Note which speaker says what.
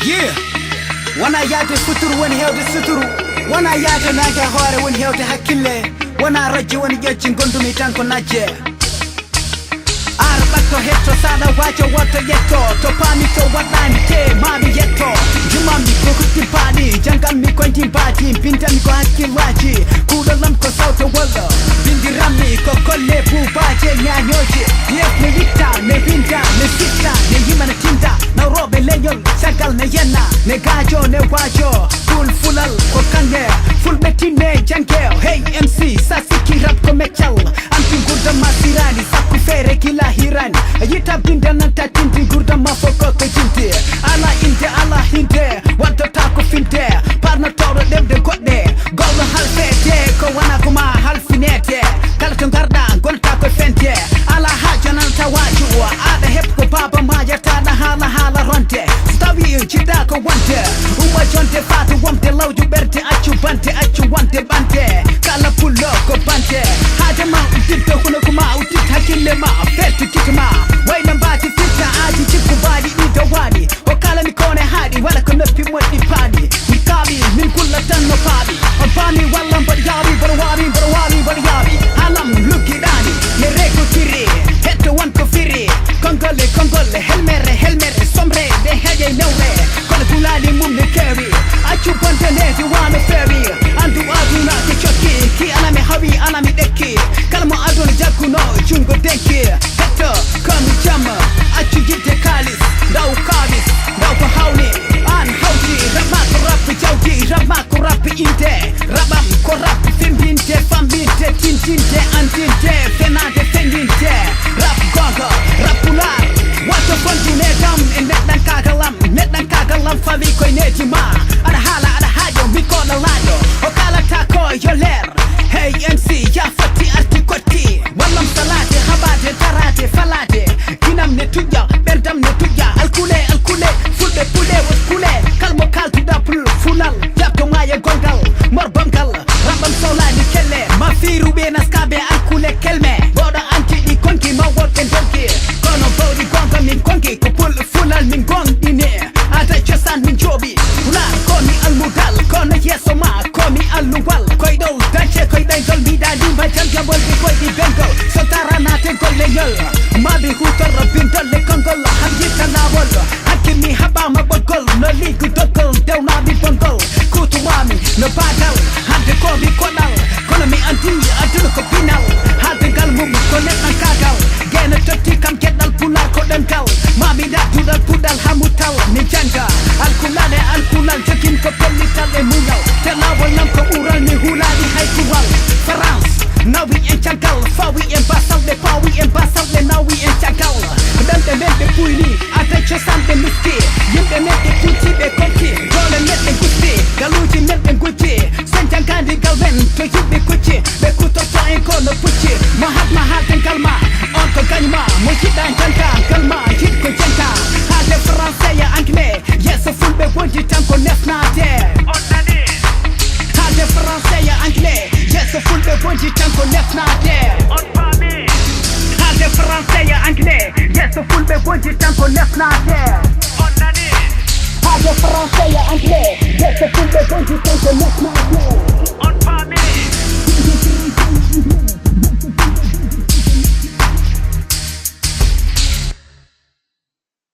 Speaker 1: Yeah. Wana yaade futuru woni hewde suturu. Wana yaade naage hoore woni hewde hakkille. Wana rojji woni ƴoccin gondumi tan ko najje. Ar batto hetto sada wajo woto yetto. To paami to waɗani te mami yetto. Jumami ko kutti paani jangalmi ko timpati pintami ko hakkillaji. Kuuɗolam ko sawto wollo bindirammi ko kolle buubaje ñañoji. Yefmi witta ne binda ne sitta ne yimana tinta nawroɓe leñol sagal ne yenna ne gaajo ne waajo fulfulal ko kange fulɓe tinne jankeo. Hey MC sa sikki rap ko meccal anti gurdama sirani sakku feere kila hirani yitta binda nanta tindi gurdama foko ko jinti ala inde ala hinde waddata ko finte parnotoɗo ɗemde goɗɗe gollo halfete ko wona koma halfinete kala to garɗa gonta ko fente ala haja nanta waju aɗa heɓ ko baba ma yettaɗa haala ronte so tawi jiɗɗa ko wonte umma jonte fata wonte lawju ɓerde accu bante accu wonte ɓante kala pullo ko bante haade ma uddidde huno ko ma uddid hakkille ma felti kite ma wayno mbati fitta aji jikku mbaɗi ɗi dowaɗi o kalami kone haaɗi wala ko noppi moƴƴi paaɗi mi kaaɓi min kulla tan no paaɓi on paami walla mbaɗa yaaɓi mbaɗa waawi mbaɗa waawi mbaɗa yaaɓi halam luggiɗani mi rekotiri hetto wonko firi kongolle helmere somre nde heƴe newre kono gulali mum ne kewi accu bonde nede wano fewi andu aduna ko cokki ki alami hawi alami ɗekki kala mo aduna jakkuno jungo denki hetto komi jamma accu yidde kalis daw kalis daw ko hawni an hawti rabma ko rappi jawdi rabma ko rappi inde rabam ko rappi fembinte fambinte tintinte andinte fenade fendinte rap gonga rap pular wato fondine dam e neɗɗan kagalam fawi koye neji ma aɗa haala aɗa haajo mi koɗo laaƴo o kalata ko yo leer. Hey MC ya fatti arti kotti wallam salade haɓade darade falade kinam ne tuƴƴa ɓerdam ne tuƴƴa alkule fulɓe puule wot kule kalmo kaltuɗa pul fulal jabto maye gongal mor bongal rabam sowlani kelle ma firuɓe naskaɓe alkule kelme boɗo antiɗi konki ma wonɓe donki kono bawɗi gonga min konki ko pul fulal min gonɗini ada cosan min jooɓi fular komi almudal kono yesso ma komi alluwal koyɗol dance koyɗaygol mbiɗa ndimba jangabolɓe koyɗi bengol so taranate golleñol maɓe hutorro bindolle konngol ham yitta lawol hakkimi haɓama ɓoggol no liggu doggol dewnaɓi bongol kutumami no bagal hande komi koɗal kono mi andi aduna ko binal haalde ngal mum ko neɗɗan kagal gueno totti kam gueɗɗal pular ko ɗemgal mami dattuɗal puɗɗal hamutal mi janga alkulal jokin ko pellital e muñal te lawol nam ko ɓural mi huulaɗi hay kuwal France nawi en caggal fawi en basalɓe pawi en basalɓe nawi en caggal ɗemɗe men ɓe puyni ata cosanɓe miski yimɓe men ɓe kultiɓe konki dole neɗɗe gusti galuji men ɓe gujji sen jangandigal men to yimɓe kucci ɓe kutorto en kono pucci mo hatma haaldengal ma on ko gañma mo jiɗɗa jantagal ma jiɗ ko janta haalde français ya anglais yesso fulɓe wondi tan ko nesnade on nani haalde français ya anglais yesso fulɓe wondi tan ko nesnade on faami haalde français ya anglais yesso fulɓe wondi tan ko nesnade on nani haalde français ya anglais yesso fulɓe wondi tan ko nesnade on faami